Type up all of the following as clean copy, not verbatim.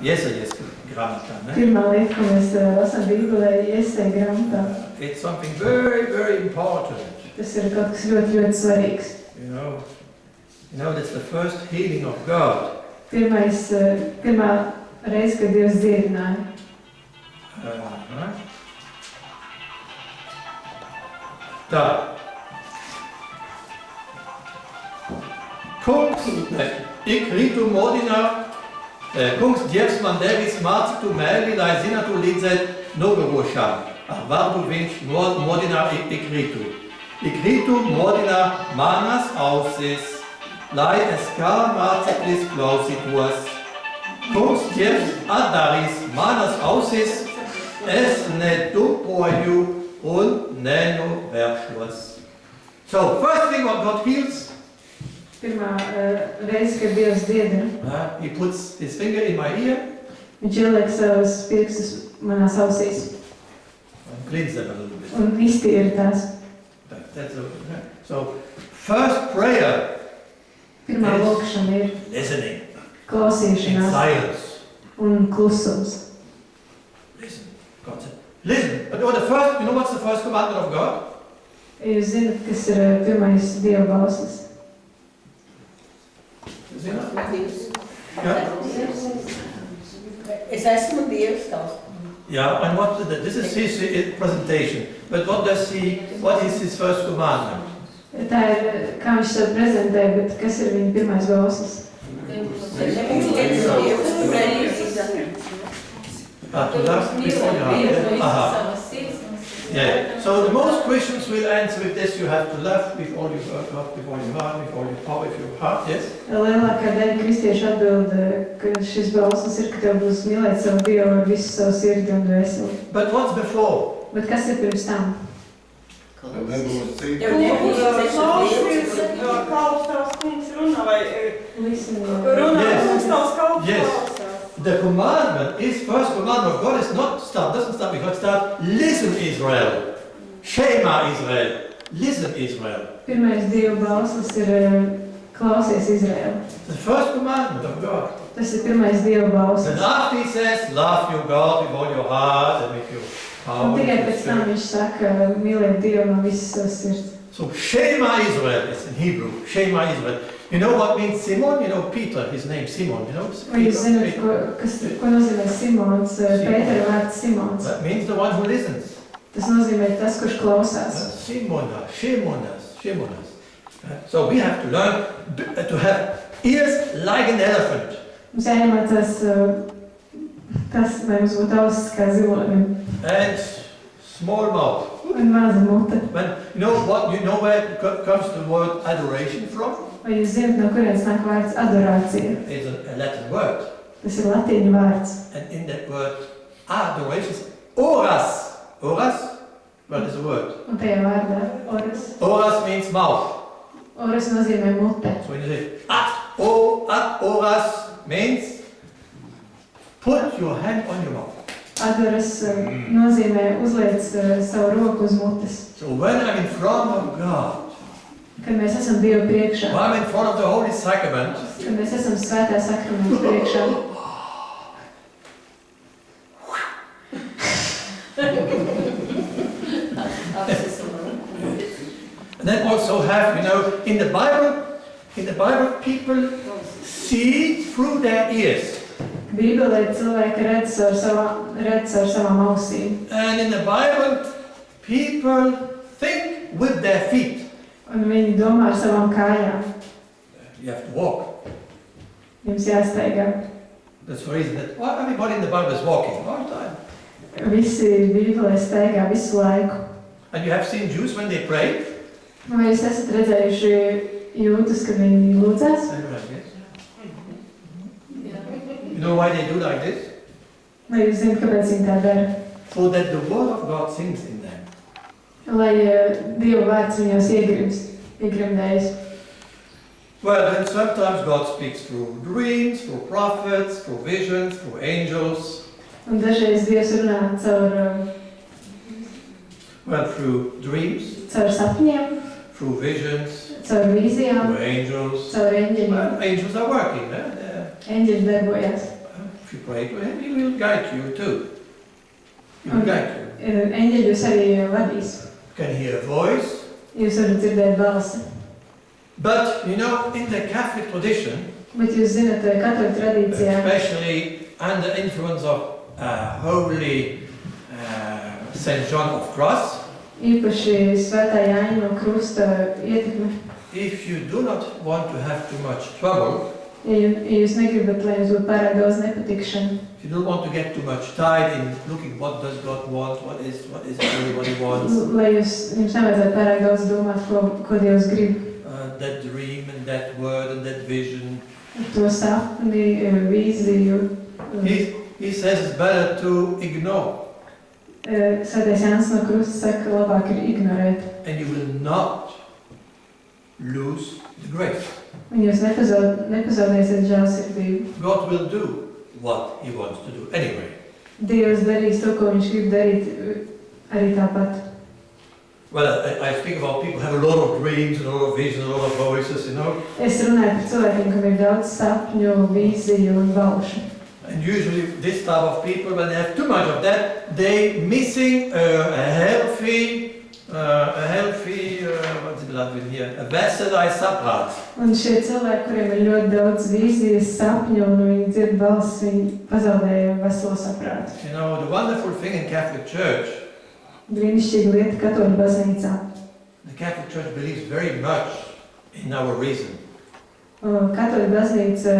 Iesajas grāmatā, ne? Pirmā lieta, ko mēs lasām Bībelē, Iesaja grāmatā. It's something very, very important. Tas ir kaut kas ļoti, ļoti svarīgs. You know, that's the first healing of God. Pirmā reize, kad Dievs dziedināja. Tā. Kungs, ik rītu modinā, kungs Dievs man devis mācītu mēli, lai zinātu līdzēt nogarošām. Ar vārdu viņš modinā ik rītu. Ik rītu modinā manas ausis, lai es kā māceklis klausītos. Kungs Dievs atdarīs manas ausis, es nedupoju un nenovēršos. So, first thing what God heals, Pirmā reize, kad Dievs dziedina, he puts his finger in my ear, viņš ieliek savus pirkstus manās ausīs and cleans them a little bit. un iztīra tās. So, first prayer, Pirmā Yes. lūkšana ir listening, in klausīšanās silence. un klusums. Listen, God said, listen. But you know what's the first commandment of God? Jūs zināt, kas ir pirmais Dieva bauslis? You know? Yeah. Es esmu Dievs tavs. Yeah, and this is his presentation. But what is his first commandment? Tā ir, kā viņš sev prezentē, bet kas ir viņa pirmais bauslis? To love. Yeah. So the most Christians will answer with this: you have to love with all your heart, with all your heart, with all your power, with your heart. Yes. Lielākā daļa kristiešu atbild, ka šis bauslis ir, ka tev būs mīlēt savu Dievu ar visu savu sirdi un dvēseli. But what's before? Bet kas ir pirms tam? Nebūs cits. Klausies, kalps tavs kungs runā, vai runā kungs tavs kalps klausās. The commandment is, first commandment of God is doesn't start with God, start, listen Israel. Shema Israel. Listen Israel. Pirmais Dieva bauslis ir klausies Izraēla. The first commandment of God. Tas ir pirmais Dieva bauslis. And after he says, love your God with all your heart and with your power. Un tikai pēc tam viņš saka, mīlēt Dievu no visas savas sirds. So Shema Israel is in Hebrew. Shema Israel. You know what means Simon? You know Peter, his name Simon, you know? Vai jūs zināt, ko nozīmē Simons? Pētera vārds Simons. That means the one who listens. Tas nozīmē tas, kurš klausās. Shimonas. So we have to learn to have ears like an elephant. Mums jāiemācās tas, lai mums būtu ausis kā zilonim. And small mouth. Un maza mute. You know where comes the word adoration from? Vai jūs zināt, no kurienes nāk vārds adorācija? It's a Latin word. Tas ir latīņu vārds. And in that word adoration is oras. Oras? What is the word? Un tajā vārdā oras. Oras means mouth. Oras nozīmē mute. So when you say at oras means put your hand on your mouth. Adoras nozīmē uzliec savu roku uz mutes. So when I'm in front of God, Kad mēs esam Dievu priekšā, when I'm in front of the Holy Sacrament, kad mēs esam svētā sakramenta priekšā, and then also have, in the Bible people see through their ears. Bībelē cilvēki redz ar savām ausīm. And in the Bible, people think with their feet. Un viņi domā ar savām kājām. You have to walk. Jums jāsteigā. That's the reason that everybody in the Bible is walking all the time. Visi Bībelē steigā visu laiku. And you have seen Jews when they pray. Vai jūs esat redzējuši jūtus, kad viņi lūdzās? You know why they do like this? Vai jūs zināt, kāpēc viņi tā dara? So that the word of God sings in them. Lai Dieva vārds viņos iegrimdējas. Well, then sometimes God speaks through dreams, through prophets, through visions, through angels. Un dažreiz Dievs runā through dreams, caur sapņiem, through visions, caur vīzijām, through angels. caur eņģeļiem. Well, angels are working, eh? Eņģeļi darbojās. If you pray to him, he will guide you too. He will guide you. Eņģeļi jūs arī vadīs. You can hear a voice. Jūs varat dzirdēt balsi. But, you know, in the Catholic tradition, Bet jūs zināt, katoļu tradīcijā, especially under influence of holy St. John of Cross, īpaši Svētā Jāņa no Krusta ietekme, if you do not want to have too much trouble, ja jūs negribat, lai jums būtu pārāk daudz nepatikšana, if you don't want to get too much tired in looking what does God want, what is really what he wants, lai jums nevajadzētu pārāk daudz domāt, ko Dievs grib, that dream and that word and that vision, to sapni, vīziju. he says it's better to ignore, Svētais Jānis no Krusta saka, labāk ir ignorēt, and you will not lose the grace. un jūs nepazaudēsiet žēlsirdību. God will do what he wants to do anyway. Dievs darīs to, ko viņš grib darīt, arī tāpat. Well, I speak about people who have a lot of dreams and a lot of visions, a lot of voices, you know. Es runāju par cilvēkiem, kam ir daudz sapņu, vīziju un balšu. And usually this type of people, when they have too much of that, they missing a healthy, what's it like here, a vascular apparat. Un šie cilvēki, kuriem ir ļoti daudz vīzijas, sapņu un viņi dzird balsis, viņi pazaudēja veselo saprātu. You know, the wonderful thing in Catholic Church, Brīnišķīga lieta katoļu baznīcā. the Catholic Church believes very much in our reason. Katoļu baznīca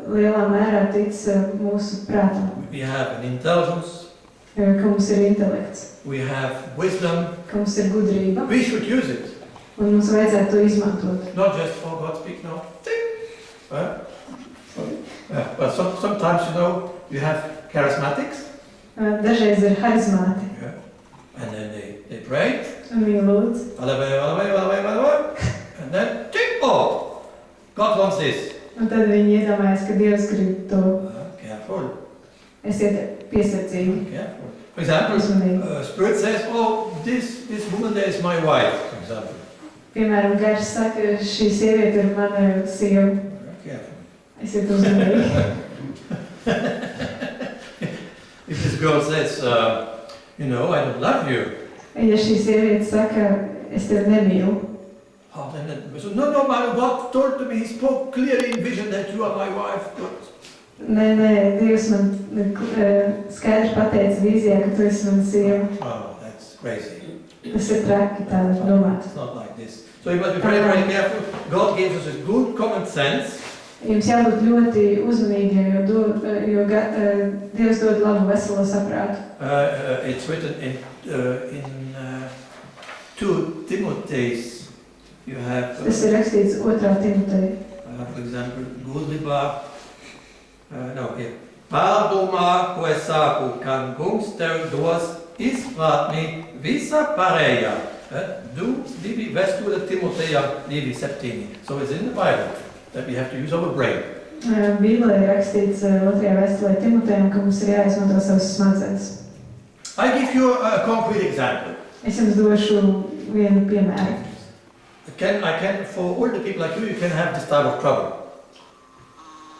lielā mērā tic mūsu prātam, We have an intelligence, ka mums ir intelekts, we have wisdom, ka mums ir gudrība, we should use it. un mums vajadzētu to izmantot. Not just for God speak now. Yeah, but sometimes, you know, you have charismatics, Dažreiz ir harizmāti, and then they pray, un viņi lūdz, and then, oh, God wants this. un tad viņi iedomājas, ka Dievs grib to. Careful, Esiet piesardzīgi, careful. For example, uzmanīgi. Spirit says, oh, this woman there is my wife, for example. Piemēram, Gars saka, šī sieviete ir mana sieva. Careful. Esiet uzmanīgi. If this girl says, you know, I don't love you, Ja šī sieviete saka, es tevi nemīlu, oh, then so, no, my God told to me, he spoke clearly in vision that you are my wife. nē, Dievs man skaidri pateica vīzijā, ka tu esi mana sieva. Oh, that's crazy. Tas ir traki tā domāt. It's not like this. So you must be very, very careful. God gives us a good common sense. Jums jābūt ļoti uzmanīgiem, jo Dievs dod labu veselo saprātu. It's written in 2 Timotejs. You have, Tas ir rakstīts 2. Timoteja. for example, gudrībā. Here. Pārdomā, ko es sāku, kan kungs tev dos izpratni visa pārējā. 2 vēstule Timotejam 2:7. So it's in the Bible that we have to use our brain. Bībelē ir rakstīts 2. vēstulē Timotejam, ka mums ir jāizmanto savas smadzenes. I give you a concrete example. Es jums došu vienu piemēru. I can, for older people like you can have this type of trouble.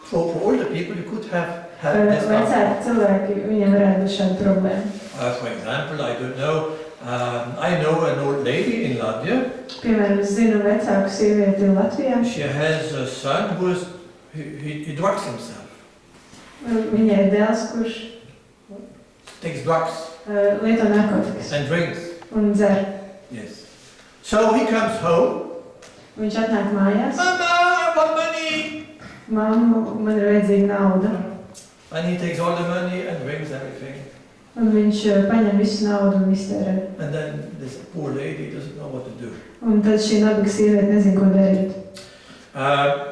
For older people, you could have this type. Vecāki cilvēki, viņiem varētu būt šāda problēma. For example, I don't know, I know an old lady in Latvia. Piemēram, es zinu vecāku sievieti Latvijā. She has a son who he drugs himself. Viņai ir dēls, kurš Takes drugs lieto narkotikas and drinks. un dzer. Yes. So he comes home. Viņš atnāk mājās. Mama, I want money. Mamma, man ir vajadzīga nauda. And he takes all the money and drinks everything. Un viņš paņem visu naudu un iztērē. And then this poor lady doesn't know what to do. Un tad šī nabaga sieviete nezin, ko darīt.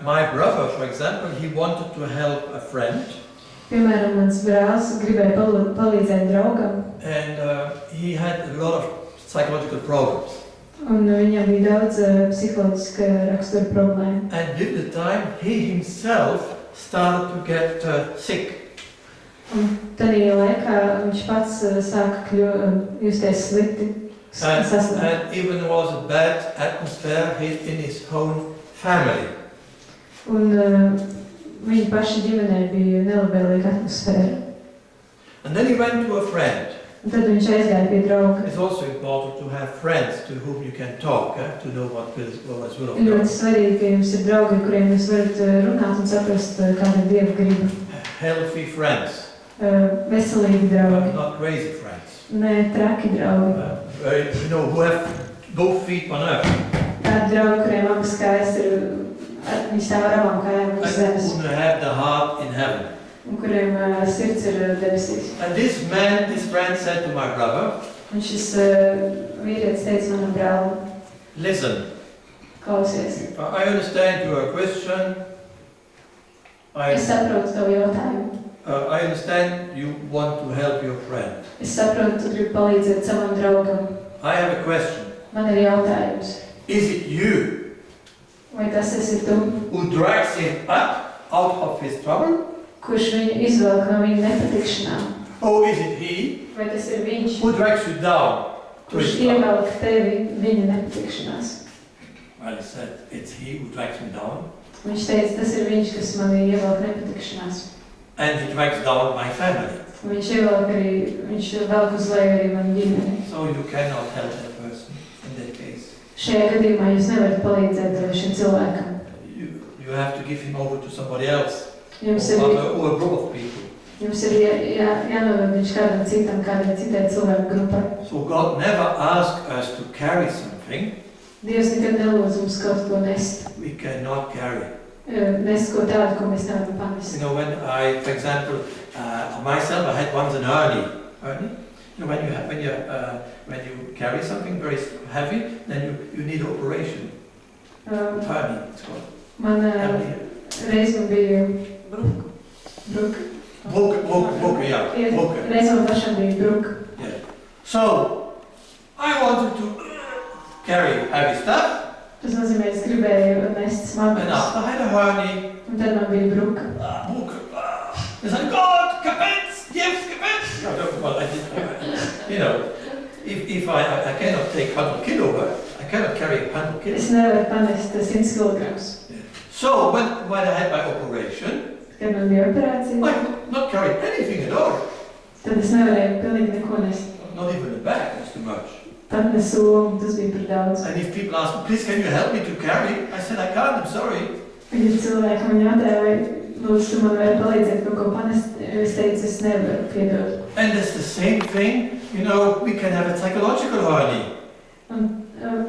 My brother, for example, he wanted to help a friend. Piemēram, mans brālis gribēja palīdzēt draugam. And he had a lot of psychological problems. Un viņam bija daudz psiholoģiska rakstura problēma. And with the time, he himself started to get sick. Un tādā laikā viņš pats sāka justies slikti, saslimt. And even was a bad atmosphere in his own family. Un viņa paša ģimenē bija nelabvēlīga atmosfēra. And then he went to a friend. Un tad viņš aizgāja pie drauga. It's also important to have friends to whom you can talk, to know what is will of God. Ļoti svarīgi, ka jums ir draugi, kuriem jūs varat runāt un saprast, kāda ir Dieva griba. Healthy friends. Veselīgi draugi. Not crazy friends. Nē, traki draugi. Who have both feet on earth. Tādi draugi, kuriem abas kājas ir, viņi stāv ar abām kājām uz zemes. And who have the heart in heaven. Un kuriem sirds ir debesīs. And this friend said to my brother, Un šis vīrietis teica manam brālim, listen, klausies. I understand you are a Christian. Es saprotu tavu jautājumu. I understand you want to help your friend. Es saprotu, tu gribi palīdzēt savam draugam. I have a question. Man ir jautājums. Is it you Vai tas esi tu, who drags him up out of his trouble? kurš viņu izvelk no viņa nepatikšanām? Or is it he Vai tas ir viņš, who drags you down to kurš his trouble? ievelk tevi viņa nepatikšanās? Well, he said, it's he who drags me down. Viņš teica, tas ir viņš, kas mani ievelk nepatikšanās. And he drags down my family. Viņš ievelk arī, viņš velk uz leju arī manu ģimeni. So you cannot help that person in that case. Šajā gadījumā jūs nevarat palīdzēt šim cilvēkam. You have to give him over to somebody else. Jums ir, Or a group of people. jums ir jānoved viņš kādam citam, kādai citai cilvēku grupai. So God never asked us to carry something Dievs nekad nelūdz mums kaut ko nest. we cannot carry. Nest ko tādu, ko mēs nevaram pamest. You know, when I, for example, myself, I had once an hernia. You know, when you carry something very heavy, then you need operation. Hernia, it's called. Man reiz man bija bruka. Bruka, yeah. Bruka. Reiz man pašam bija bruka. Yeah. So, I wanted to carry heavy stuff. Tas nozīmē, es gribēju nest And smagus. after I had a hernia, Un tad man bija bruka. bruka. It's like, God, kapets, Dievs, kapets. Well, I did, you know, if I cannot take 100 kilo, I cannot carry 100 kilos. Es nevaru panest 100 kilograms. So when I had my operation, Kad man bija operācija, I could not carry anything at all. tad es nevarēju pilnīgi neko nest. Not even a bag, was too much. Pat ne somu, tas bija par daudz. And if people ask me, please can you help me to carry? I said, I can't, I'm sorry. Ja cilvēki man jautāja, vai lūdzu, tu man vari palīdzēt kaut ko panest, es teicu, es nevaru piedot. And it's the same thing, you know, we can have a psychological hernia. Un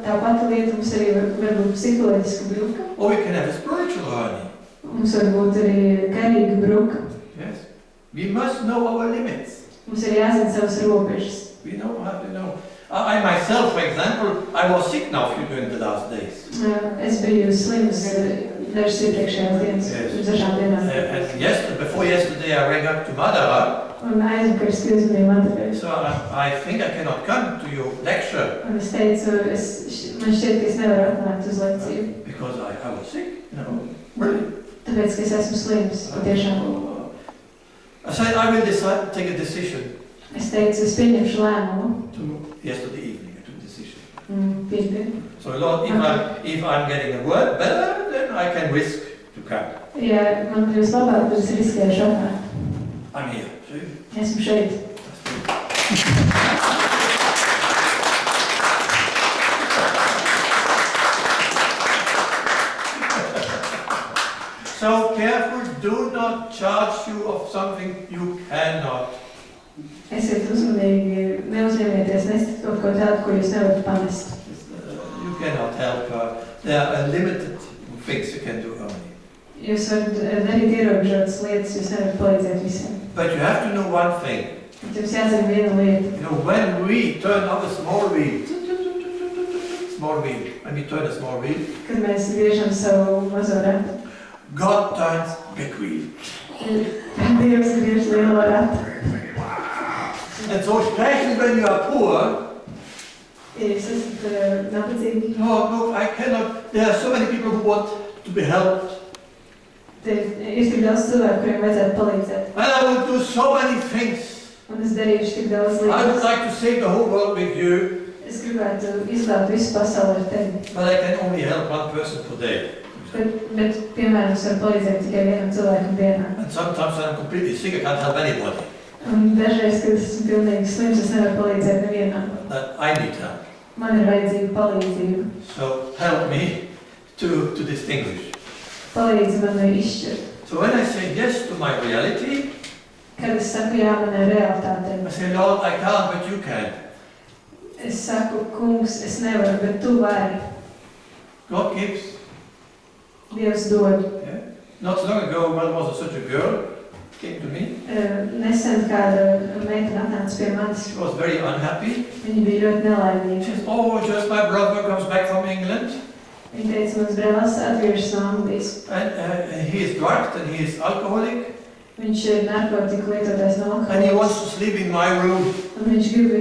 tā pati lieta mums arī var būt psiholoģiska bruka. Or we can have a spiritual hernia. Mums var būt arī garīga bruka. Yes. We must know our limits. Mums ir jāzina savas robežas. We know how to know. I myself, for example, I was sick now during the last days. Es biju slims dažas iepriekšējās dienas, pirms dažām dienām. And before yesterday I rang up to Madara. Un aizvakar es piezvanīju Madarai. So I think I cannot come to your lecture. Un es teicu, man šķiet, ka es nevaru atnākt uz lekciju. Because I was sick, you know, really. Tāpēc, ka es esmu slims, patiešām. I said I will decide to take a decision. Es teicu, es pieņemšu lēmumu. Yesterday evening I took a decision. Piektdien. So Lord, if I'm getting a word better, then I can risk to come. Ja man kļūst labāk, tad es riskēšu atnākt. I'm here. See? Esmu šeit. So careful, do not charge you of something you cannot. Esiet uzmanīgi, neuzņemieties nest kaut ko tādu, ko jūs nevarat panest. You cannot help her. There are limited things you can do only. Jūs varat darīt ierobežotas lietas, jūs nevarat palīdzēt visiem. But you have to know one thing. Bet jums jāzina viena lieta. You know, when we turn on a small wheel, when we turn a small wheel, Kad mēs griežam savu mazo ratu, God turns big wheel. Dievs griež lielo ratu. And so especially when you are poor, Ja jūs esat nabadzīgi, no, I cannot. There are so many people who want to be helped. tad ir tik daudz cilvēku, kuriem vajadzētu palīdzēt. And I will do so many things. Un es darīšu tik daudz I would lietas. like to save the whole world with you, Es gribētu izglābt visu pasauli ar tevi. but I can only help one person per day. For Bet piemēram, es varu palīdzēt tikai vienam cilvēkam dienā. And sometimes I'm completely sick, I can't help anybody. Un dažreiz, kad esmu pilnīgi slims, es nevaru palīdzēt nevienam. That I need help. Man ir vajadzīga palīdzība. So help me to distinguish. Palīdzi man izšķirt. So when I say yes to my reality, Kad es saku jā manai realitātei, I say, Lord, I can't, but you can. es saku, kungs, es nevaru, bet tu vari. God gives. Dievs dod. Yeah. Not so long ago, there was such a girl came to me. Nesen kāda meitene atnāca pie manis. She was very unhappy. Viņa bija ļoti nelaimīga. She says, oh, just my brother comes back from England. Viņa teica, mans brālis atgriežas no Anglijas. And he is drugged and he is alcoholic. Viņš ir narkotiku lietotais no And he alkohola. wants to sleep in my room. Un viņš grib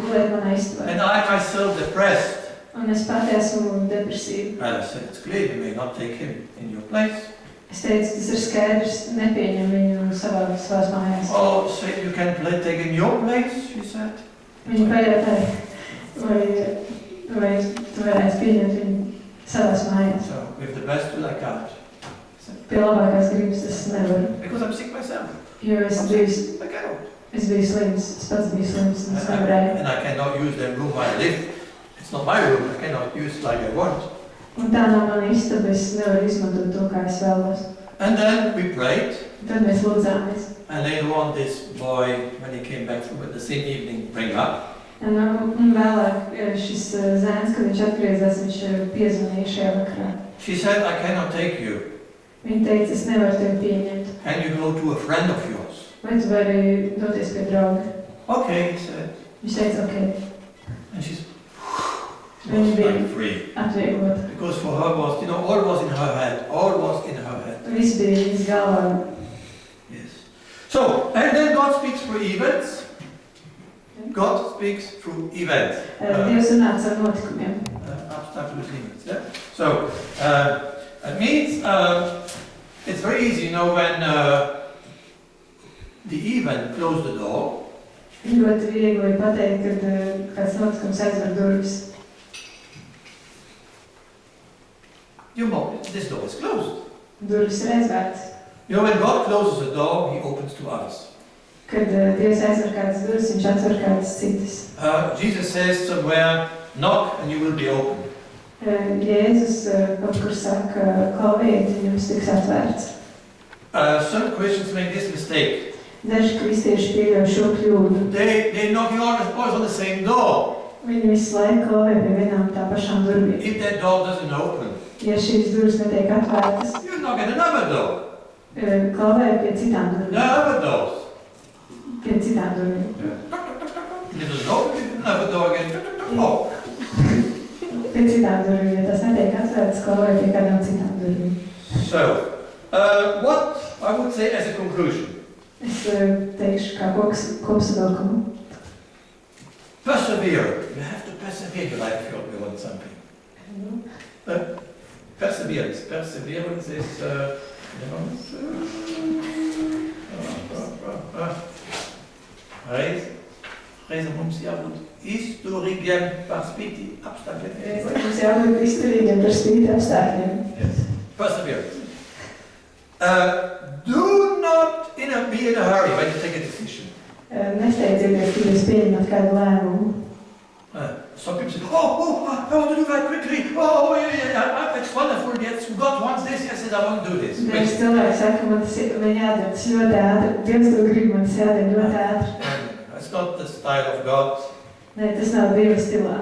gulēt manā istabā. And I myself depressed. Un es pati esmu depresīva. And I said, it's clear you may not take him in your place. Es teicu, tas ir skaidrs, nepieņem viņu savās mājās. Oh, so you can take in your place, she said. Viņa pajautāja, vai tu varētu pieņemt viņu savās mājās. So, with the best will I can't. Pie labākās gribas es nevaru. Because I'm sick myself. Jo es biju slims, es pats biju slims, un es nevarēju. And I cannot use the room I live. It's not my room, I cannot use it like I want. Un tā nav mana istaba, es nevaru izmantot to, kā es vēlos. And then we prayed. Tad mēs lūdzāmies. And later on this boy, when he came back from the same evening, rang up. Un vēlāk šis zēns, kad viņš atgriezās, viņš piezvanīja šajā vakarā. She said, I cannot take you. Viņa teica, es nevaru tevi pieņemt. Can you go to a friend of yours? Vai tu vari doties pie drauga? Okay, he said. Viņš teica, ok. And she Viņa was bija like free. atvieglota. Because for her was, all was in her head. All was in her head. Viss bija viņas galvā. Yes. So, and then God speaks through events. God speaks through events. Dievs runā caur notikumiem. Abstract events, yeah? So, it means it's very easy, when the event closed the door. Ļoti viegli pateikt, kad kāds notikums aizver durvis. This door is closed. Durvis ir aizvērts. When God closes a door, He opens to others. Kad Dievs aizver kādas durvis, viņš atver kādas citas. Jesus says somewhere, knock and you will be open. Jēzus kaut kur saka, klauvējiet, un jums tiks atvērts. Some Christians make this mistake. Daži kristieši pieļauj šo kļūdu. They're knocking always on the same door. Viņi visu laiku klauvē pie vienām tā pašām durvīm. If that door doesn't open, Ja šīs durvis netiek atvērtas, you knock at another door. Klauvē pie citām durvīm. Another doors. Pie citām durvīm. If it doesn't open, another door again. Oh. Pie citām durvīm, ja tas netiek atvērts, klauvē pie kādām citām durvīm. So, what I would say as a conclusion. Es teikšu kā kopsavilkumu. Persevere. You have to persevere in your life if you want something. Perseverance. Perseverance is, reiz mums jābūt izturīgiem par spīti apstākļiem. Mums jābūt izturīgiem par spīti apstākļiem. Yes. Perseverance. Do not be in a hurry when you take a decision. Nesteidzieties, kad jūs pieņemat kādu lēmumu. Some people say, I want to do that quickly. Oh, yeah, it's wonderful. Yes, God wants this. Yes, I want to do this. Daži cilvēki saka, man jādara tas ļoti ātri. Dievs to grib, man tas jādara ļoti ātri. It's not the style of God. Nē, tas nav Dieva stilā.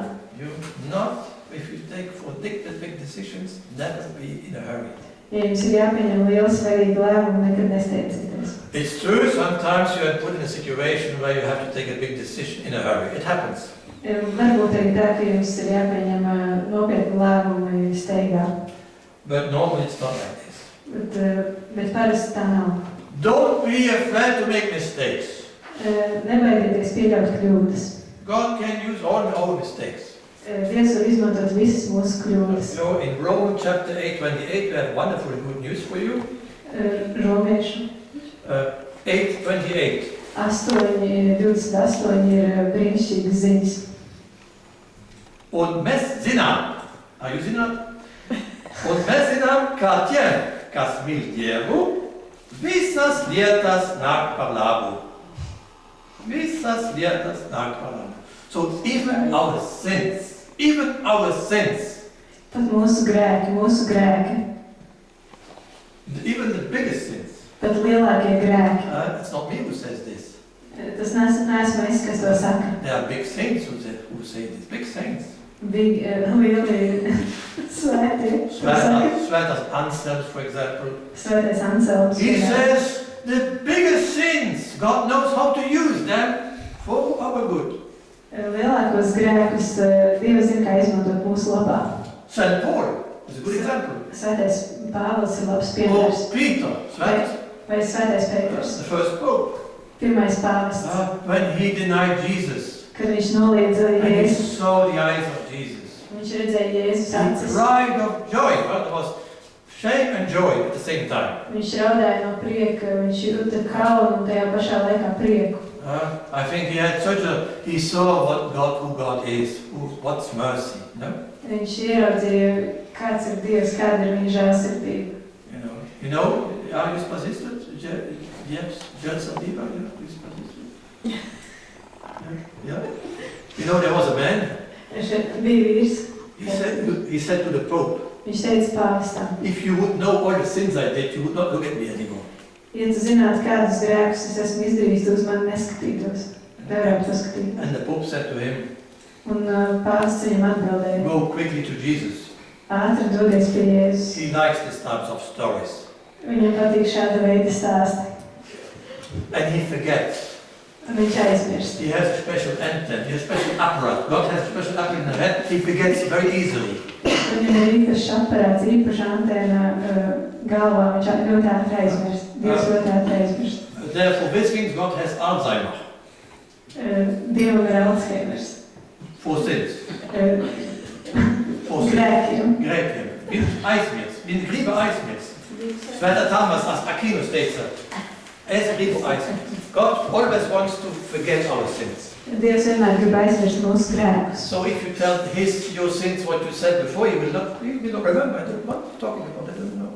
If you take for big decisions, never be in a hurry. Ja jums ir jāpieņem liela svarīga lēmuma, nekad nesteidzieties. It's true, sometimes you are put in a situation where you have to take a big decision in a hurry. It happens. Varbūt arī tā, ka jums ir jāpieņem nopietni lēmumi steigā. But normally it's not like this. Bet parasti tā nav. Don't be afraid to make mistakes. Nebaidieties pieļaut kļūdas. God can use all our mistakes. Dievs var izmantot visas mūsu kļūdas. In Romans chapter 8:28, we have wonderful good news for you. Romiešu 8:28. 8:28 ir brīnišķīgas ziņas. Un mēs zinām, jūs zināt? Un mēs zinām, kā tiem, kas mīl Dievu, visas lietas nāk par labu. Visas lietas nāk par labu. So even our sins, pat mūsu grēki, even the biggest sins, pat lielākie grēki. It's not me who says this. Tas neesmu es, kas to saka. There are big saints who say this, big saints. Lieli svētie. Svētās Anselms, for example. Svētais Anselms. He says the biggest sins, God knows how to use them for our good. Lielākos grēkus Dievs zina, kā izmantot mūsu labā. St. Paul is a good example. Svētais Pāvils ir labs piemērs. Or Peter, Vai Svētais Pēters. the first pope. Pirmais pāvests. When he denied Jesus, Kad viņš noliedza and he Jēzu. saw the eyes of Jesus, Viņš redzēja Jēzus he acis. cried of joy. Well, there was shame and joy at the same time. Viņš raudāja no prieka, viņš jūta kaunu un tajā pašā laikā prieku. I think he saw who God is, what's mercy, no? Viņš ieraudzīja, kāds ir Dievs, kāda ir viņa žēlsirdība. You know, are you spasisted? Yes, Joseph Bastēns. Yeah. You know, there was a man. Šeit bija vīrs. He said to the Pope, Viņš teica pāvestam, if you would know all the sins I did, you would not look at me anymore. ja tu zinātu, kādus grēkus es esmu izdarījis, tu uz mani neskatītos. Nevarētu paskatīt. And the Pope said to him, Un pāvests viņam atbildēja, go quickly to Jesus. ātri dodies pie Jēzus. He likes these types of stories. Viņam patīk šāda veida stāsti. And he forgets. Un viņš aizmirst. He has a special antenna, he has a special apparatus. God has a special apparatus in the head. He forgets very easily. Viņam ir īpašs aparāts, īpaša antēna galvā. Viņš ļoti ātri aizmirst. Dievs ļoti ātri aizmirst. Therefore, this means God has Alzheimer. Dievam ir Alzheimers. For sins. For sins. Grēkiem. Grēkiem. Viņš aizmirst. Viņš grib aizmirst. Svētā Tāmas Aquinas teica, es gribu aizmirst. God always wants to forget our sins. Dievs vienmēr grib aizmirst mūsu grēkus. So if you tell your sins what you said before, you will not remember. I don't want to talk about it. I don't know.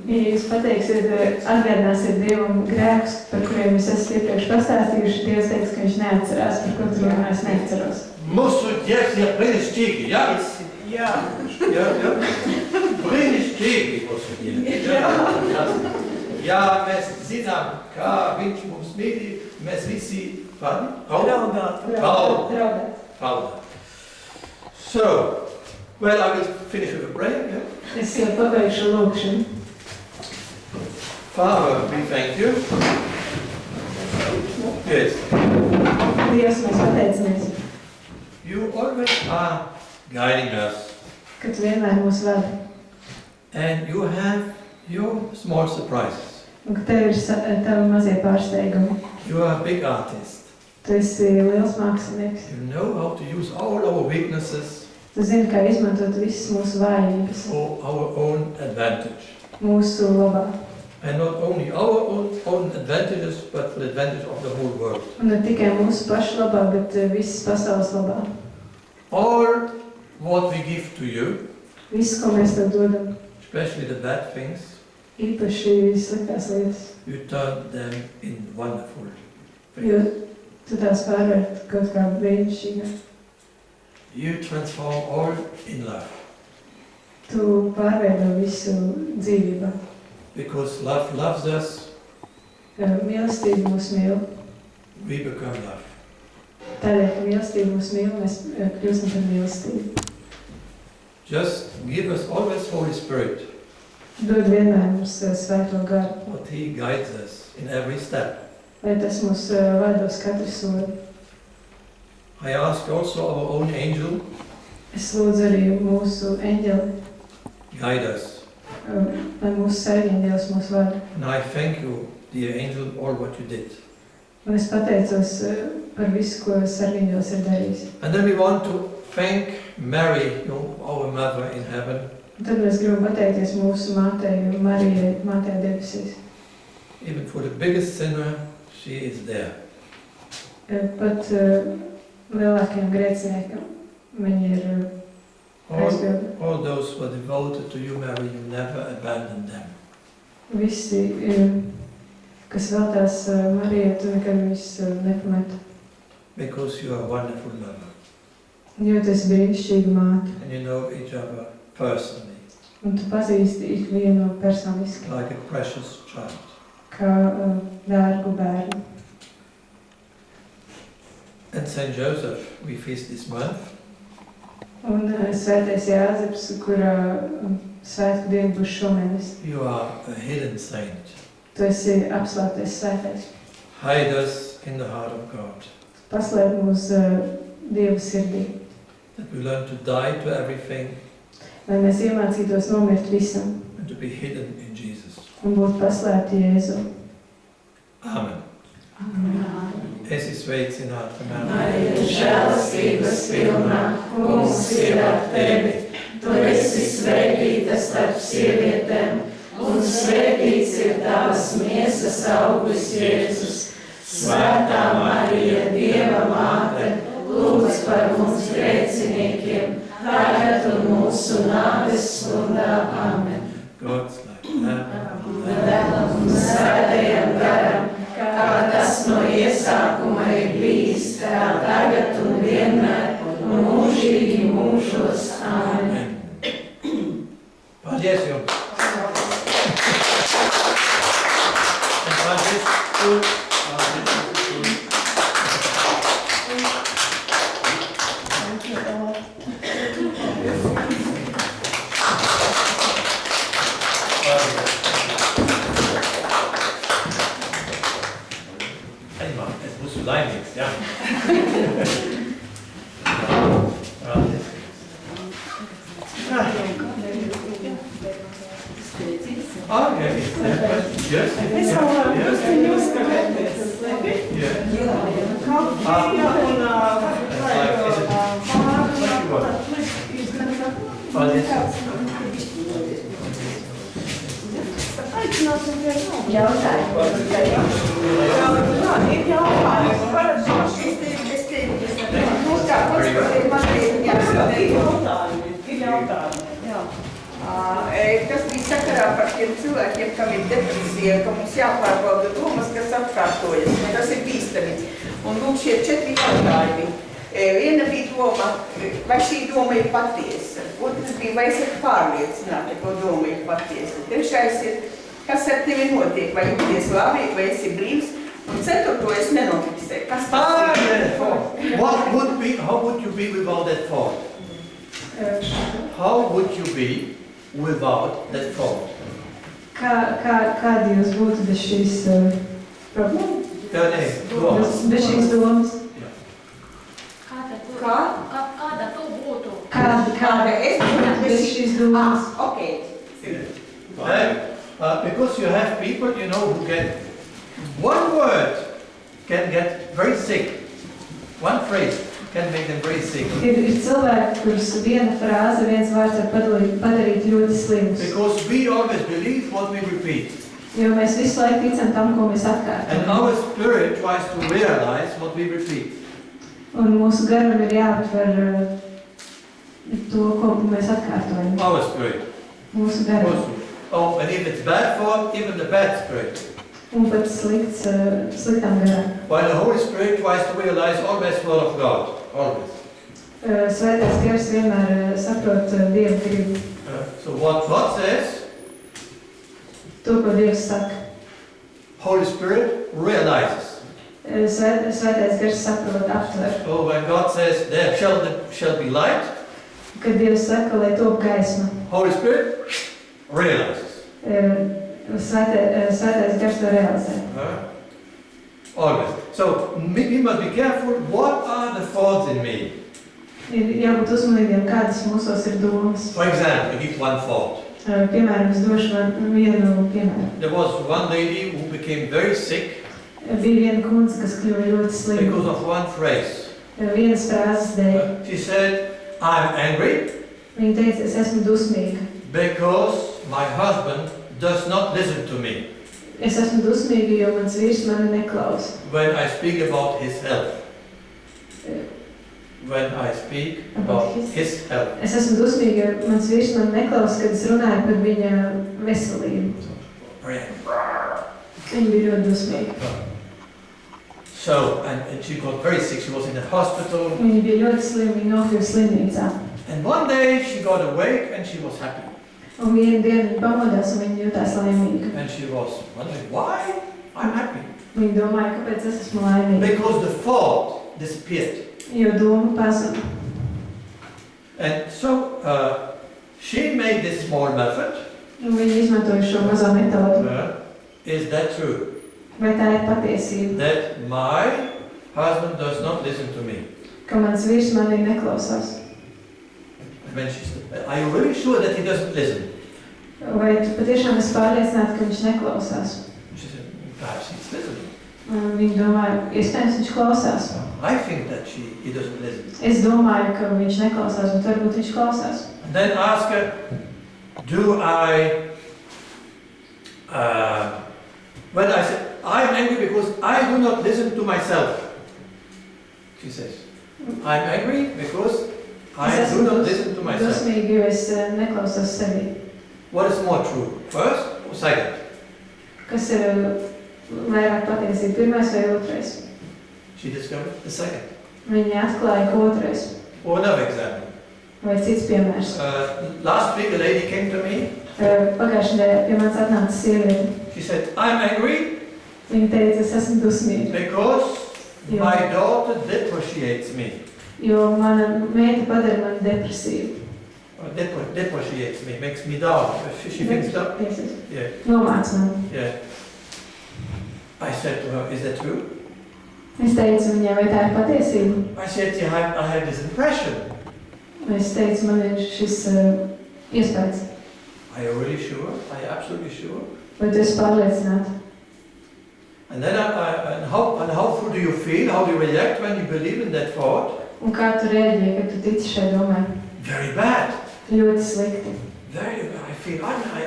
Ja jūs pateiksiet, atgādināsiet Dievam grēkus, par kuriem jūs esat iepriekš pastāstījuši, Dievs teiks, ka viņš neatcerās, par ko tu runā, es neatceros. Mūsu Dievs ir brīnišķīgi, jā? Jā. Jā. Brīnišķīgi mūsu Dievs. Jā, mēs zinām, kā viņš mums mīl, mēs visi Raudāt. So, well, I will finish with a prayer. Yeah? Es pabeigšu lūkšanu. Father, we thank you. Yes. Dievs, mēs pateicamies, You always are guiding us. ka tu vienmēr mūs vadi. And you have your small surprises. Un ka tev ir tavi mazie pārsteigumi. You are a big artist. Tu esi liels mākslinieks. You know how to use all our weaknesses Tu zini, kā izmantot visas mūsu vājības, for our own advantage. mūsu labā. And not only our own advantages, but the advantage of the whole world. Un ne tikai mūsu pašu labā, bet visas pasaules labā. All what we give to you, Viss, ko mēs tev dodam, especially the bad things, īpaši sliktās lietas, you turn them in wonderful jo things. tu tās pārvērt kaut kā brīnišķīgā. You transform all in love. Tu pārveido visu dzīvībā. Because love loves us, Mīlestība mūs mīl. we become love. Tādēļ, ka mīlestība mūs mīl, mēs kļūstam par mīlestību. Just give us always Holy Spirit, Dod vienmēr mums svēto garu, what He guides us in every step. lai tas mūs vada uz katru soli. I ask also our own angel, Es lūdzu arī mūsu eņģeli, guide us. lai mūsu sargiņdievis mūs vada. And I thank you, dear angel, all what you did. Un es pateicos par visu, ko sargiņdievis ir darījis. And then we want to thank Mary, our mother in heaven, Un tad mēs gribam pateikties mūsu mātei, Marijai, mātei debesīs. even for the biggest sinner, she is there. Pat lielākajam grēciniekam viņi ir aizbilde. All those who are devoted to you, Mary, you never abandon them. Visi, kas veltās Marijai, tu nekad viņus nepameti. Because you are a wonderful mother. Jo tu esi brīnišķīga māte. And you know each other personally. Un tu pazīsti ikvienu personiski. Like a precious child. Kā dārgu bērnu. And Saint Joseph, we feast this month. Un svētais Jāzeps, kura svētku diena būs šomēnes. You are a hidden saint. Tu esi apslēptais svētais. Hide us in the heart of God. Paslēp mūs Dieva sirdī. That we learn to die to everything. Lai mēs iemācītos nomirt visam. And to be hidden in Jesus. Un būt paslēpti Jēzu. Amen. Esi sveicināta, Marija, žēlastības pilnā, Kungs ir ar tevi. Tu esi svētīta starp sievietēm, un svētīts ir tavas miesas augurs Jēzus. Svētā Marija, Dieva māte, lūdz par mums grēciniekiem, tagad un mūsu nāves stundā. Amen. God's like Dēlam un svētajam garam, kā tas no iesākuma ir bijis, tā tagad un vienmēr, un mūžīgi mūžos. Amen. Paldies jums! Un paldies tu! Laimīgs, jā. Es vēl varu drusciņu uzskavēties. Labi? Kafija un Paldies. Aicināsim pie mums. Jautājumi. Jā, ir jautājumi. Ir jautājumi. Tas bija sakarā par tiem cilvēkiem, kam ir depresija, ka mums jāpārbauda domas, kas apkārtojas. Tas ir bīstami. Un lūk, šie 4 jautājumi. Viena bija doma, vai šī doma ir patiesa. Otrs bija, vai es esmu pārliecināta, ka doma ir patiesa. Trešais ir, kas ar tevi notiek, vai jūties labi, vai esi brīvs. Un ceturto es nenofiksēju. Kas tas ir? How would you be without that thought? How would you be without that thought? Kādi jūs būtu bez šīs problēmas? Bez šīs domas? Kāda tu būtu? Kāda es būtu bez šīs domas? Because you have people, you know, who get one word can get very sick. One phrase can make them very sick. Ir cilvēki, kurus viena frāze, viens vārds var padarīt ļoti slimus. Because we always believe what we repeat. Jo mēs visu laiku ticam tam, ko mēs And atkārtojam. our spirit tries to realize what we repeat. Un mūsu garam ir jāatver to, ko mēs atkārtojam. Our spirit. Mūsu garam. Oh, and if it's bad form, even the bad spirit. Un pat sliktām garam. While the Holy Spirit tries to realize always the word of God. Always. Svētais gars vienmēr saprot Dieva gribu. So what God says, To, ko Dievs saka. Holy Spirit realizes. Svētais gars saprot, aptver. So when God says there shall be light, Kad Dievs saka, lai top gaisma. Holy Spirit realizes. Svētais gars to realizē. Always. So we must be careful. What are the thoughts in me? Ir jābūt uzmanīgiem, kādas mūsos ir domas. For example, I give one thought. Piemēram, es došu vienu piemēru. There was one lady who became very sick Bija viena kundze, kas kļuva ļoti because slima. of one phrase. Vienas frāzes dēļ. She said, I'm angry Viņa teica, es esmu dusmīga. because my husband does not listen to me Es esmu dusmīga, jo mans vīrs mani neklausa. when I speak about his health. when I speak about his health. Es esmu dusmīga, jo mans vīrs man neklausa, kad es runāju par viņa veselību. Viņa bija ļoti dusmīga. So, and she got very sick. She was in the hospital. Viņa bija ļoti slima, viņa nokļuva slimnīcā. And one day she got awake and she was happy. Un vienu dienu viņa pamodās un viņa jutās laimīga. And she was wondering, why I'm happy? Viņa domāja, kāpēc es esmu laimīga. Because the thought disappeared. Jo doma pazuda. And so she made this small method. Un viņa izmantoja šo mazo metodu. Is that true? Vai tā ir patiesība? That my husband does not listen to me. Ka mans vīrs manī neklausās. When she said, are you really sure that he doesn't listen? Vai tu patiešām esi pārliecināta, ka viņš neklausās? She said, perhaps he's listening. Un viņa domāja, iespējams viņš klausās. I think that he doesn't listen. Es domāju, ka viņš neklausās, bet varbūt viņš klausās. And then ask her, do I... when I said, I'm angry because I do not listen to myself. She says, I'm angry because I do not listen to myself. Dusmīgi, jo es neklausos sevi. What is more true? First or second? Kas ir vairāk patiesība, pirmais vai otrais? She discovered the second. Viņa atklāja, ka otrais. Or another example. Vai cits piemērs. Last week a lady came to me. Pagājušajā nedēļā pie manis atnāca sieviete. She said, I'm angry. Viņa teica, es esmu dusmīga. Because my daughter depreciates me. Jo mana meita padara mani depresīvu. Depreciates me, makes me down. She thinks that. Yeah. Nomāc mani. Yeah. I said to her, is that true? Es teicu viņai, vai tā ir patiesība? I said, yeah, I have this impression. Es teicu, man ir šis iespējas. Are you really sure? Are you absolutely sure? Vai tu esi pārliecināta? And then, and how do you feel? How do you react when you believe in that thought? Un kā tu reaģēji, kad tu tici šai domai? Very bad. Ļoti slikti. Very bad.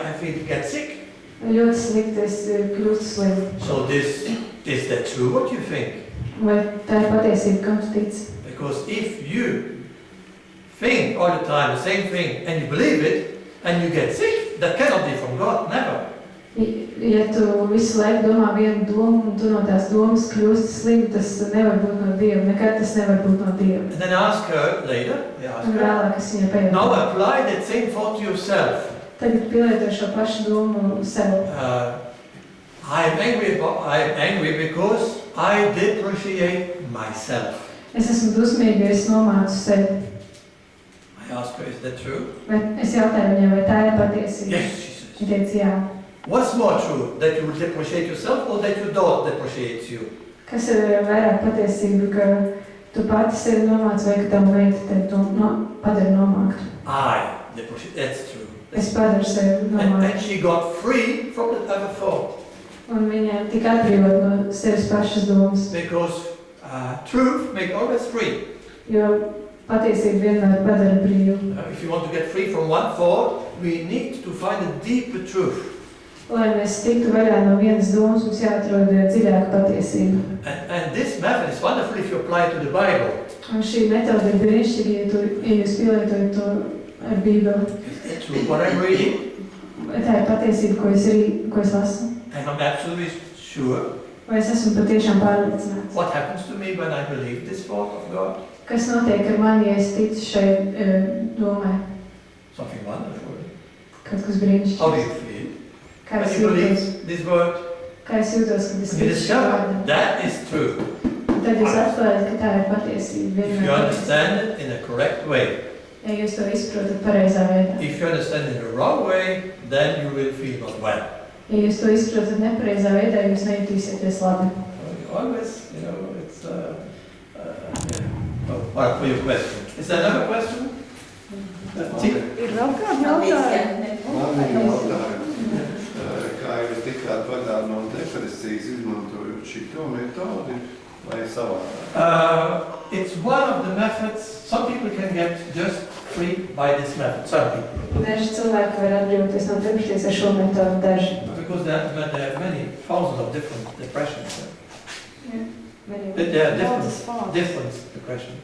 I feel get sick. Ļoti slikti, es kļūstu slimu. So is that true? What do you think? Vai tā ir patiesība, kam tu tici? Because if you think all the time the same thing and you believe it and you get sick, that cannot be from God, never. Ja tu visu laiku domā vienu domu un tu no tās domas kļūsti slimu, tas nevar būt no Dieva, nekad tas nevar būt no Dieva. And then ask her later, Un vēlāk es viņai pajautāju. now apply that same thought to yourself. Tagad pielieto šo pašu domu sev. I'm angry because I depreciate myself. Es esmu dusmīga, jo es nomācu sevi. I ask her, is that true? Vai es jautāju viņai, vai tā ir patiesība? Yes, she says. Viņa teica, jā. What's more true, that you depreciate yourself or that your daughter depreciates you? Kas ir vairāk patiesība, ka tu pati sevi nomāc vai ka tavu meita tevi padara nomākt? I depreciate, that's true. Es padaru sevi nomākt. And she got free from that other thought. Un viņa tika atbrīvot no sevis pašas domas. Because truth makes always free. Jo patiesība vienmēr padara brīvu. If you want to get free from one thought, we need to find a deeper truth. Lai mēs tiktu vaļā no vienas domas, mums jāatrod dziļāka patiesība. And this method is wonderful if you apply it to the Bible. Un šī metode ir brīnišķīga, ja jūs pielietojat to ar Bībeli. Is that true what I'm reading? Vai tā ir patiesība, ko es lasu? And I'm absolutely sure. Vai es esmu patiešām pārliecināts? What happens to me when I believe this thought of God? Kas notiek ar mani, ja es ticu šai domai? Something wonderful. Kaut kas brīnišķīgs. How do you feel? Kā When es you jūtos? believe this word? Kā es jūtos, kad es When you ticu šai discover vārdam? that is true. Un tad jūs atklājat, ka tā ir patiesība. If you understand it in a correct way. Ja jūs to izprotat pareizā veidā. If you understand it in the wrong way, then you will feel not well. Ja jūs to izprotat nepareizā veidā, jūs nejutīsieties labi. Always, it's for your question. Is there another question? Ir vēl kādi jautājumi? Man ir jautājumi. Kā jūs tikāt vaļā no depresijas, izmantojot šito metodi vai savādāk? It's one of the methods. Some people can get just free by this method. Some people. Daži cilvēki var atbrīvoties no depresijas ar šo metodu, daži. Because there are many thousands of different depressions. Yeah. There are different depression.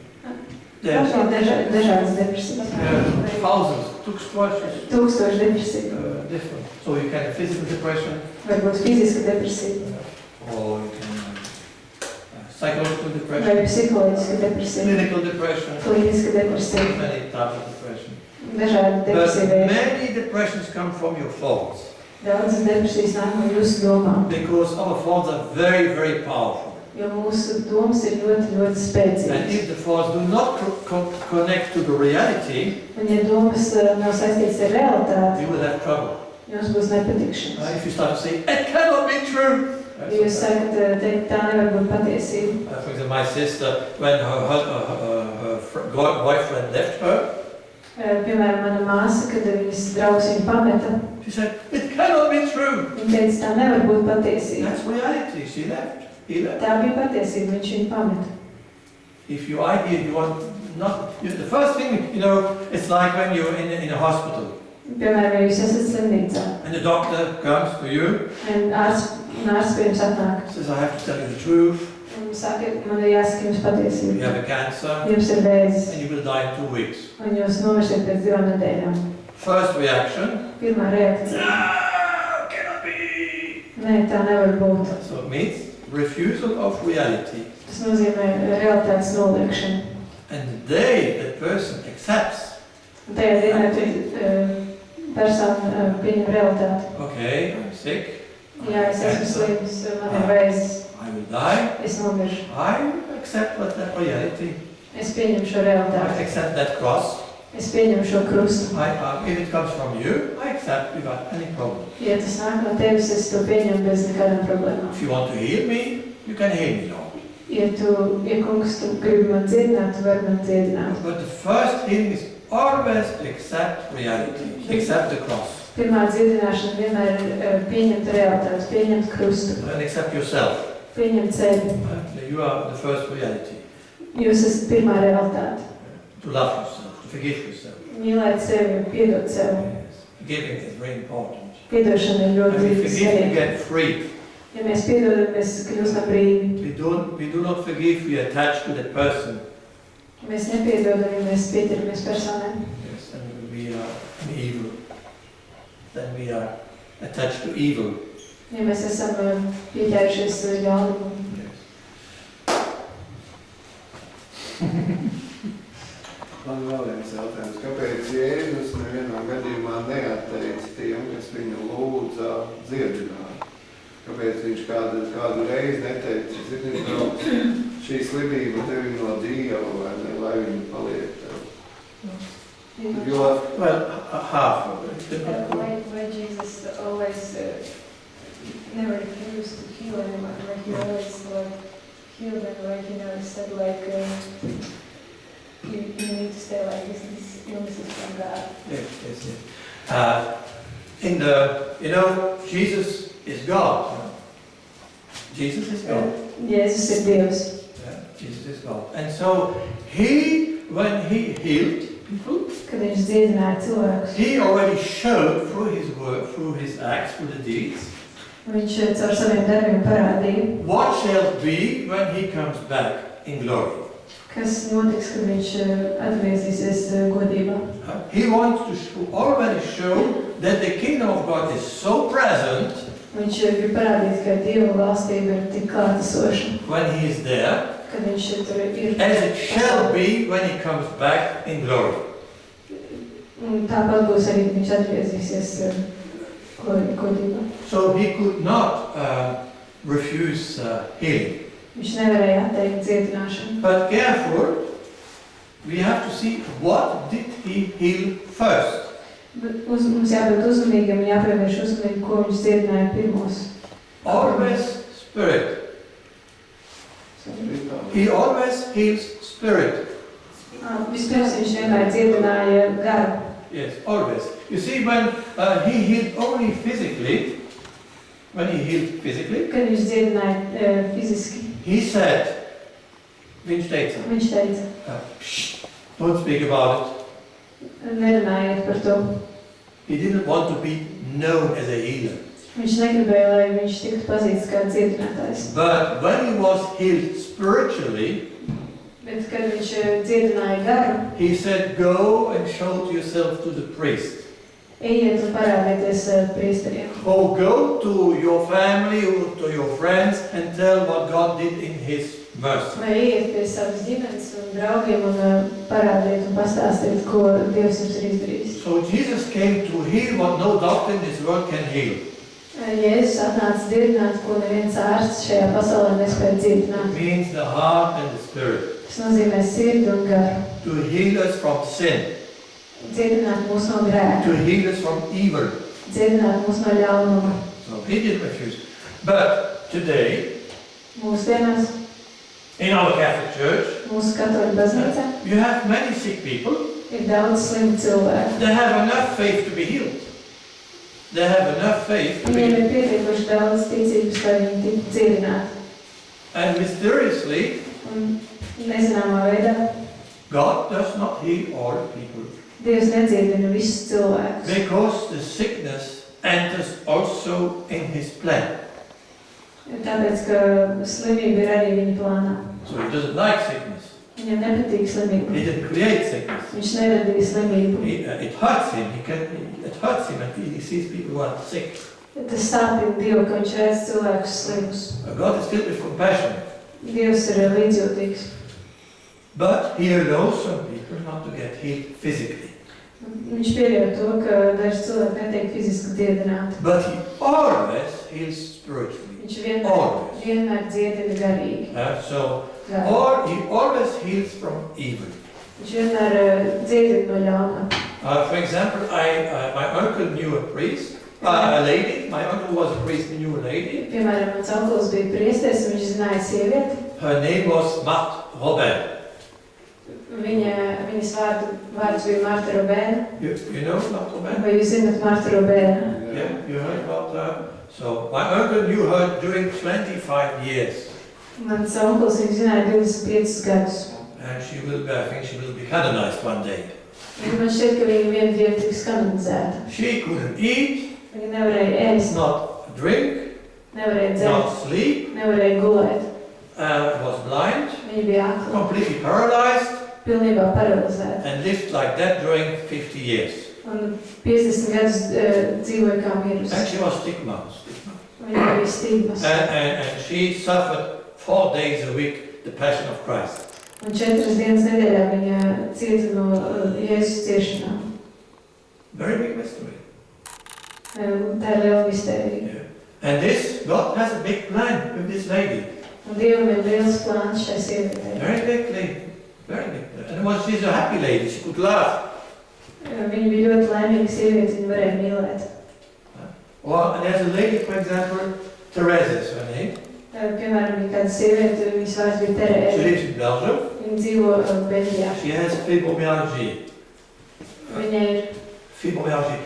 dažādas depresijas. Thousands, tūkstošus. Tūkstoši depresiju. Different. So you can have physical depression. Varbūt fiziska depresija. Or you can psychological depression. Vai psiholoģiska depresija. Clinical depression. Kliniska depresija. Many types of depression. Dažādi depresija But veidi. many depressions come from your thoughts. Daudzas depresijas nāk no jūsu domām. Because our thoughts are very, very powerful. Jo mūsu domas ir ļoti, ļoti And spēcīgas. if the thoughts do not connect to the reality, Un ja domas nav saistītas ar realitāti, you will have trouble. jums būs nepatikšanas. If you start to say, it cannot be true. Ja jūs sakat, teikt, tā nevar būt patiesība. For example, my sister, when her boyfriend left her, Piemēram, mana māsa, kad viņas draugs viņu pameta, she said, it cannot be true. viņa teica, tā nevar būt patiesība. That's reality. She left. He left. Tā bija patiesība, viņš viņu pameta. If you argue, you want not. The first thing, it's like when you're in a hospital Piemēram, ja jūs esat slimnīcā, and the doctor comes to you, un ārsts pie jums atnāk, says, I have to tell you the truth. un saka, man ir jāsaka jums You patiesība. have a cancer Jums ir vēzis, and you will die in 2 weeks. un jūs nomirsiet pēc 2 nedēļām. First reaction, Pirmā reakcija. no, cannot be. Nē, tā nevar būt. So it means refusal of reality. Tas nozīmē realitātes noliekšanu. And the day that person accepts, Un tajā dienā, kad persona pieņem realitāti. okay, I'm sick, Jā, es esmu slims, man ir vēzis, I will die, es nomiršu. I accept that reality. Es pieņemu šo I realitāti. accept that cross. Es pieņemu šo krustu. If it comes from you, I accept without any problem. Ja tas nāk no tevis, es to pieņemu bez nekādām problēmām. If you want to heal me, you can heal me, Lord. Ja kungs, tu gribi man dziedināt, tu vari man dziedināt. But the first healing is always to accept reality, accept the cross, Pirmā dziedināšana vienmēr ir pieņemt realitāti, pieņemt krustu, and accept yourself. pieņemt sevi. You are the first reality. Jūs esat pirmā realitāte. To love yourself, to forgive yourself. Mīlēt sevi, piedot sevi. Yes. Forgiving is very important. Piedošana ir ļoti When we forgive, we svarīga. get free. Ja mēs piedodam, mēs kļūstam brīvi. We do not forgive, we attach to that person. Mēs nepiedodam, ja mēs pieturamies personai. Yes, and we are evil. Then we are attached to evil. Ja mēs esam pieķērušies ļaunumu. Yes. Man vēl viens jautājums. Kāpēc Jēzus nevienā gadījumā neatteica tiem, kas viņu lūdza dziedināt? Kāpēc viņš kādu reizi neteica, zini, draugs, šī slimība tev ir no Dieva, vai ne, lai viņi paliek tev? Jo, Well, half of it. Why Jesus always never refused to heal anyone? Like he always healed them, like said you need to stay like this. This illness is from God. Yes. Jesus is God. Jesus is God. Jēzus ir Dievs. Yeah, Jesus is God. And so when he healed people, Kad viņš dziedināja cilvēkus, he already showed through his work, through his acts, through the deeds, viņš caur saviem darbiem parādīja, what shall be when he comes back in glory. kas notiks, kad viņš atgriezīsies godībā. He wants to already show that the kingdom of God is so present Viņš grib parādīt, ka Dieva valstība ir tik klātesoša, when he is there, kad viņš tur ir. as it shall be when he comes back in glory. Un tāpat būs arī, kad viņš atgriezīsies godībā. So he could not refuse healing. Viņš nevarēja atteikt dziedināšanu. But careful, we have to see what did he heal first. Bet mums jābūt uzmanīgam, jāpievērš uzmanību, ko viņš dziedināja pirmos. Always spirit. He always heals spirit. Vispirms viņš vienmēr dziedināja garu. Yes, always. You see, when he healed only physically, Kad viņš dziedināja fiziski, he said, viņš teica, viņš teica, don't speak about it. nerunājiet par to. He didn't want to be known as a healer. Viņš negribēja, lai viņš tiktu pazīts kā dziedinātājs. But when he was healed spiritually, Bet, kad viņš dziedināja garu, he said, go and show yourself to the priest. ejiet un parādieties priesteriem. Or go to your family or to your friends and tell what God did in his mercy. Vai ejiet pie savas ģimenes un draugiem un parādiet un pastāstiet, ko Dievs jums ir izdarījis. So Jesus came to heal what no doctor in this world can heal. Jēzus atnāca dziedināt, ko neviens ārsts šajā pasaulē nespēja dziedināt. It means the heart and the spirit. Tas nozīmē sirdi un garu. To heal us from sin. Dziedināt mūs no grēka. To heal us from evil. Dziedināt mūs no ļaunuma. So he did refuse. But today, Mūsdienās, in our Catholic Church, mūsu katoļu baznīcā, you have many sick people. ir daudz slimu cilvēku. They have enough faith to be healed. They have enough faith to be Viņiem healed. ir pietiekuši daudz ticības, lai viņi tiktu dziedināti. And mysteriously, Un nezināmā veidā God does not heal all people. Dievs nedziedina visus cilvēkus. Because the sickness enters also in his plan. Tāpēc, ka slimība ir arī viņa plānā. So he doesn't like sickness. Viņam nepatīk slimība. He didn't create sickness. Viņš neradīja slimību. It hurts him. It hurts him and he sees people who are sick. Tas sāpina Dievu, ka viņš redz cilvēkus slimus. God is filled with compassion. Dievs ir līdzjūtīgs. But he allows some people not to get healed physically. Viņš pieļauj to, ka daži cilvēki netiek fiziski dziedināti. But he always heals spiritually. Viņš Always. vienmēr dziedina garīgi. So Garu. he always heals from evil. Viņš vienmēr dziedina no ļaunā. For example, my uncle knew a priest, a lady. My uncle was a priest, he knew a lady. Piemēram, mans onkls bija priesteris, un viņš zināja sievieti. Her name was Marthe Robert. Viņas vārds bija Marta Robēna. You know Marthe Robert? Vai jūs zināt Marta Robēna? Yeah, you heard about her. So my uncle knew her during 25 years. Mans onkls viņu zināja 25 gadus. And I think she will be canonized one day. Man šķiet, ka viņa vienu dienu tiks kanonizēta. She couldn't eat, Viņa nevarēja ēst, not drink, nevarēja dzert, not sleep, nevarēja gulēt. was blind, Viņa bija akla, completely paralyzed, pilnībā paralizēta. and lived like that during 50 years. Un 50 gadus dzīvoja kā mirusi. And she was stigma. Viņa bija stigmas. And she suffered 4 days a week the passion of Christ. Un 4 dienas nedēļā viņa cieta no Jēzus ciešanām. Very big mystery. Tā ir liela mistērija. Yeah. And God has a big plan with this lady. Un Dievam ir liels plāns šai sievietei. Very big lady. Very big. And she's a happy lady. She could laugh. Viņa bija ļoti laimīga sieviete, viņa varēja mīlēt. Or there's a lady, for example, Teresa is her name. Piemēram, bija kāda sieviete, viņas vārds bija She Terēza. lives in Belgium. Viņa dzīvo Beļģijā. She has fibromyalgia. Viņai ir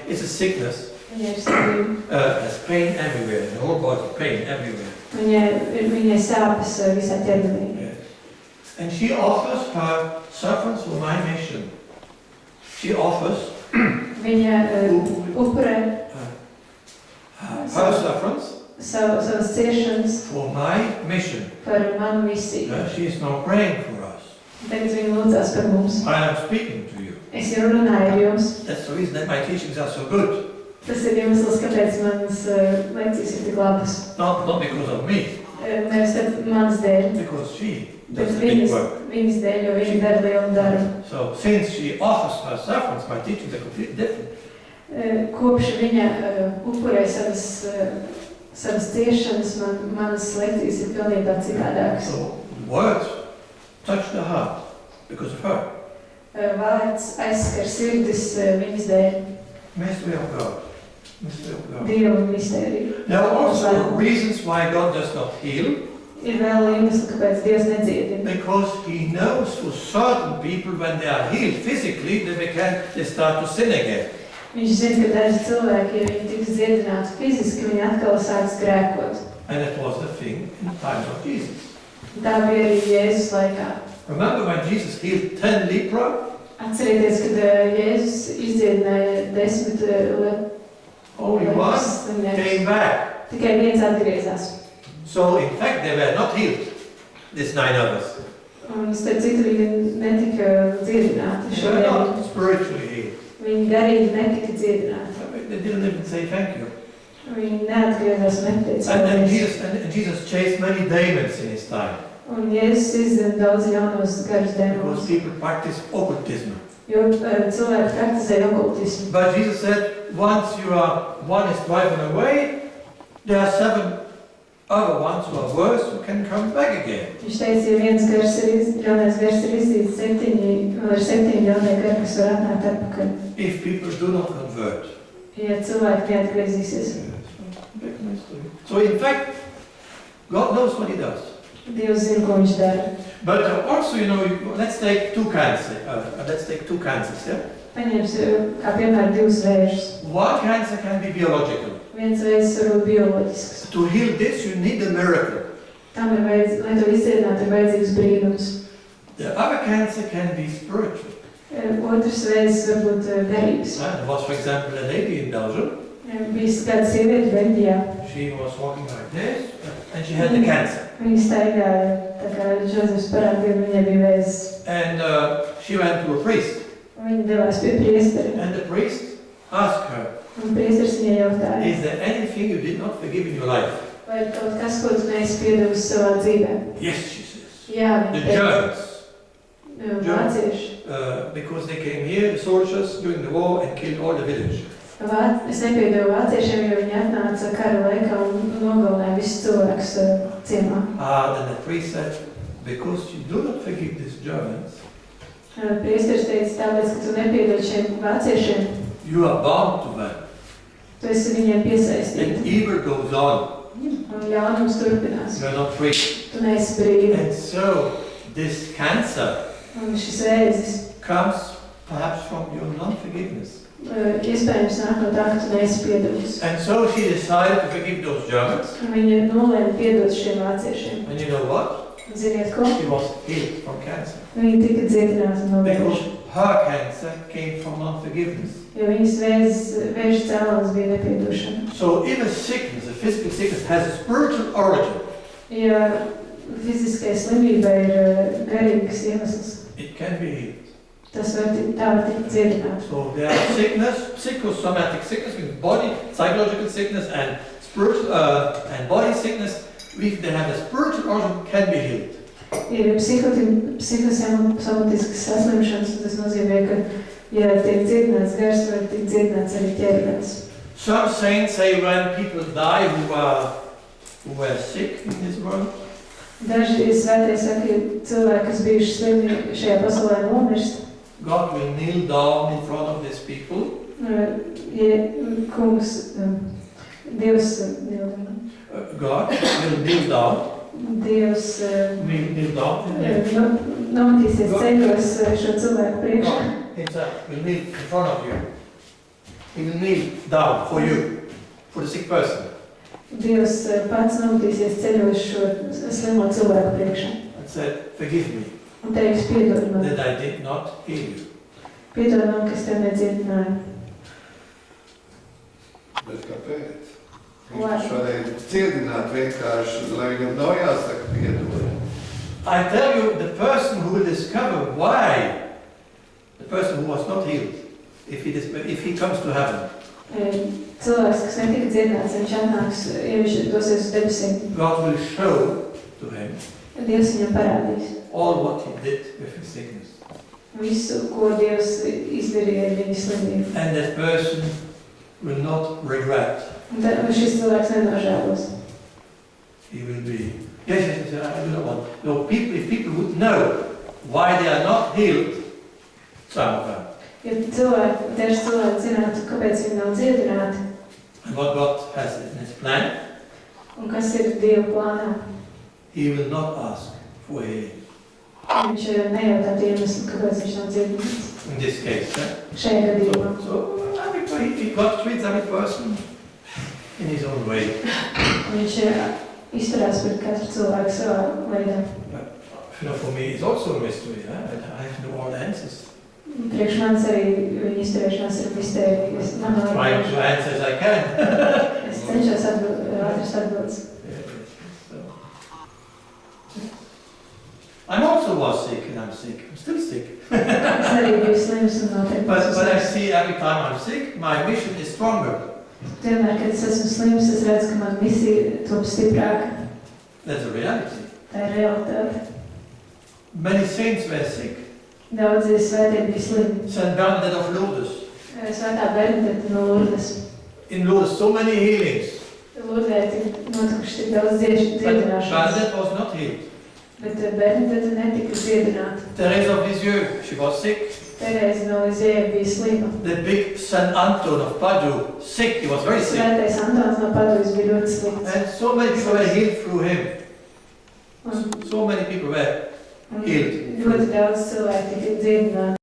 It's a sickness. slimība. There's pain everywhere. The whole body, pain everywhere. Viņai sāpes visā ķermenī. Yes. And she offers her sufferance for my mission. She offers Viņa upurē her sufferance savas ciešanas for my mission. par manu misiju. She is now praying for us. Tagad viņa lūdzās par mums. I am speaking to you. Es jau runāju ar jums. That's the reason that my teachings are so good. Tas ir iemesls, kāpēc manas lekcijas ir tik labas. Not because of me, Nevis tad manas dēļ, because she bet does the big work. viņas dēļ, jo viņa dara lielu darbu. So since she offers her sufferance, my teachings are completely different. Kopš viņa upurē savas ciešanas, manas lekcijas ir pilnībā citādākas. So words touch the heart because of her. Vārds aizskar sirdis viņas dēļ. Mystery of God. Mystery of God. Dieva mistēriju. There are also reasons why God does not heal. Ir vēl iemesli, kāpēc Dievs nedziedina. Because He knows for certain people when they are healed physically, they start to sin again. Viņš zina, ka daži cilvēki, ja viņi tiks dziedināti fiziski, viņi atkal sāks grēkot. And that was the thing in the time of Jesus. Tā bija arī Jēzus laikā. Remember when Jesus healed 10 lepra? Atcerieties, kad Jēzus izdziedināja 10 Only one came back. Tikai viens atgriezās. So in fact they were not healed, these 9 others. Un starp citu viņi netika dziedināti They šo were dienu. not spiritually healed. Viņi garīgi netika dziedināti. They didn't even say thank you. Viņi neatgriezās un neteica And paldies. Jesus chased many demons in his time. Un Jēzus izdeva daudz jaunos garus Because dēmonus, people practice occultism. jo cilvēki praktizēja okultismu. But Jesus said, once one is driven away, there are 7 other ones who are worse who can come back again. Viņš teica, ja viens ļaunais gars ir izdīts, vēl ir 7 ļaunie gari, kas var atnākt atpakaļ. If people do not convert. Ja cilvēki neatgriezīsies. So in fact, God knows what he does. Dievs zina, ko viņš dara. But also, let's take 2 cancers. Let's take 2 cancers, yeah? Paņemsim, kā piemēram, 2 vēžus. One cancer can be biological. Viens veids var būt bioloģisks. To heal this, you need a miracle. Tam ir lai to izdziedinātu, ir vajadzīgs brīnums. The other cancer can be spiritual. Otrs veids var būt garīgs. There was, for example, a lady in Belgium. Bija kāda sieviete Beļģijā. She was walking like this, and she had the cancer. Viņa staigāja, tā kā Žozefs parādīja, viņai bija vēzis. And she went to a priest. Viņa devās pie priesteri. And the priest asked her, Un priesteris viņai jautāja, is there anything you did not forgive in your life? vai ir kaut kas, ko tu neesi piedevusi savā dzīvē? Yes, she says. Jā, The viņa teica. Germans. Vācieši. Because they came here, the soldiers, during the war, and killed all the village. Es nepiedevu vāciešiem, jo viņi atnāca kara laikā un nogalināja visus cilvēkus ciemā. And the priest said, because you do not forgive these Germans, Priesteris teica, tāpēc, ka tu nepiedod šiem vāciešiem, you are bound to them. tu esi viņiem piesaistīts. And evil goes on. Un ļaunums turpinās. You are not free. Tu neesi brīvi. And so, this cancer Un šis vēzis comes perhaps from your non-forgiveness. iespējams nāk no tā, ka tu neesi piedevusi. And so she decided to forgive those Germans. Un viņa nolēma piedot šiem vāciešiem. And you know what? Ziniet ko? She was healed from cancer. Viņa tika dziedināta no Because vēža. her cancer came from non-forgiveness. Jo viņas vēža cēlonis bija nepiedošana. So if a sickness, a physical sickness, has a spiritual origin, Ja fiziskai slimībai ir garīgs iemesls, it can be healed. tas var tikt dziedināts. So there are sickness, psychosomatic sickness, means body, psychological sickness, and spiritual and body sickness. If they have a spiritual origin, can be healed. Ir psihosomatiskas saslimšanas, un tas nozīmē, ka, ja tiek dziedināts gars, var tikt dziedināts arī ķermenis. Some saints say when people die who were sick in this world, Daži svētie saka, ka cilvēki, kas bijuši slimi šajā pasaulē nomirst, God will kneel down in front of these people. Dievs God will kneel down. Dievs Kneel down. nomatīsies ceļos šo cilvēku priekšā. God himself will kneel in front of you. He will kneel down for you, for the sick person. Dievs pats nomatīsies ceļos šo slimo cilvēku priekšā. And said, forgive me Un teiks, piedod man. that I did not heal you. Piedod man, kas tev nedziedināja. Bet kāpēc? Lai. Viņš varēja ciedināt vienkārši, lai viņam nav jāsaka piedod. I tell you, the person who will discover why the person who was not healed, if he comes to heaven, Cilvēks, kas netika dziedināts, viņš atnāks, ja viņš dosies uz debesīm. God will show to him Dievs viņam parādīs all what he did with his sickness. visu, ko Dievs izdarīja ar viņa slimību. And that person will not regret. Un tad šis cilvēks nenožēlos. He will be, yes, I do not want. No, if people would know why they are not healed, some of them, Ja daži cilvēki zinātu, kāpēc viņi nav dziedināti, and what God has in his plan, un kas ir Dieva plānā, he will not ask for healing. viņš nejautātu iemeslu, kāpēc viņš nav dziedināts. In this case, Šajā gadījumā. So God treats every person in his own way. Viņš izturās pret katru cilvēku savā veidā. For me, it's also a mystery. I have no all the answers. Priekš manis arī viņa izturēšanās ir mistērija. Es Trying to answer as I can. Es cenšos atrast atbildes. I'm also was sick and I'm sick. I'm still sick. Es arī biju slims un noteikti. But I see every time I'm sick, my mission is stronger. Vienmēr, kad es esmu slims, es redzu, ka man misija top stiprāka. That's a reality. Tā ir realitāte. Many saints were sick. Daudzi svētie bija slimi. Saint Bernadette of Lourdes. Svētā Bernadette no Lourdes. In Lourdes, so many healings. Lourdē notikuši tik daudz dziedināšanas. Bernadette was not healed. Bet Bernadette netika dziedināta. Thérèse of Lisieux, she was sick. Terēze no Lisieux bija slima. The big Saint Anton of Padoue, sick, he was very sick. Svētais Antons no Padujas bija ļoti slikts. And so many people were healed through him. So many people were healed. Ļoti daudz cilvēki tika dziedināti.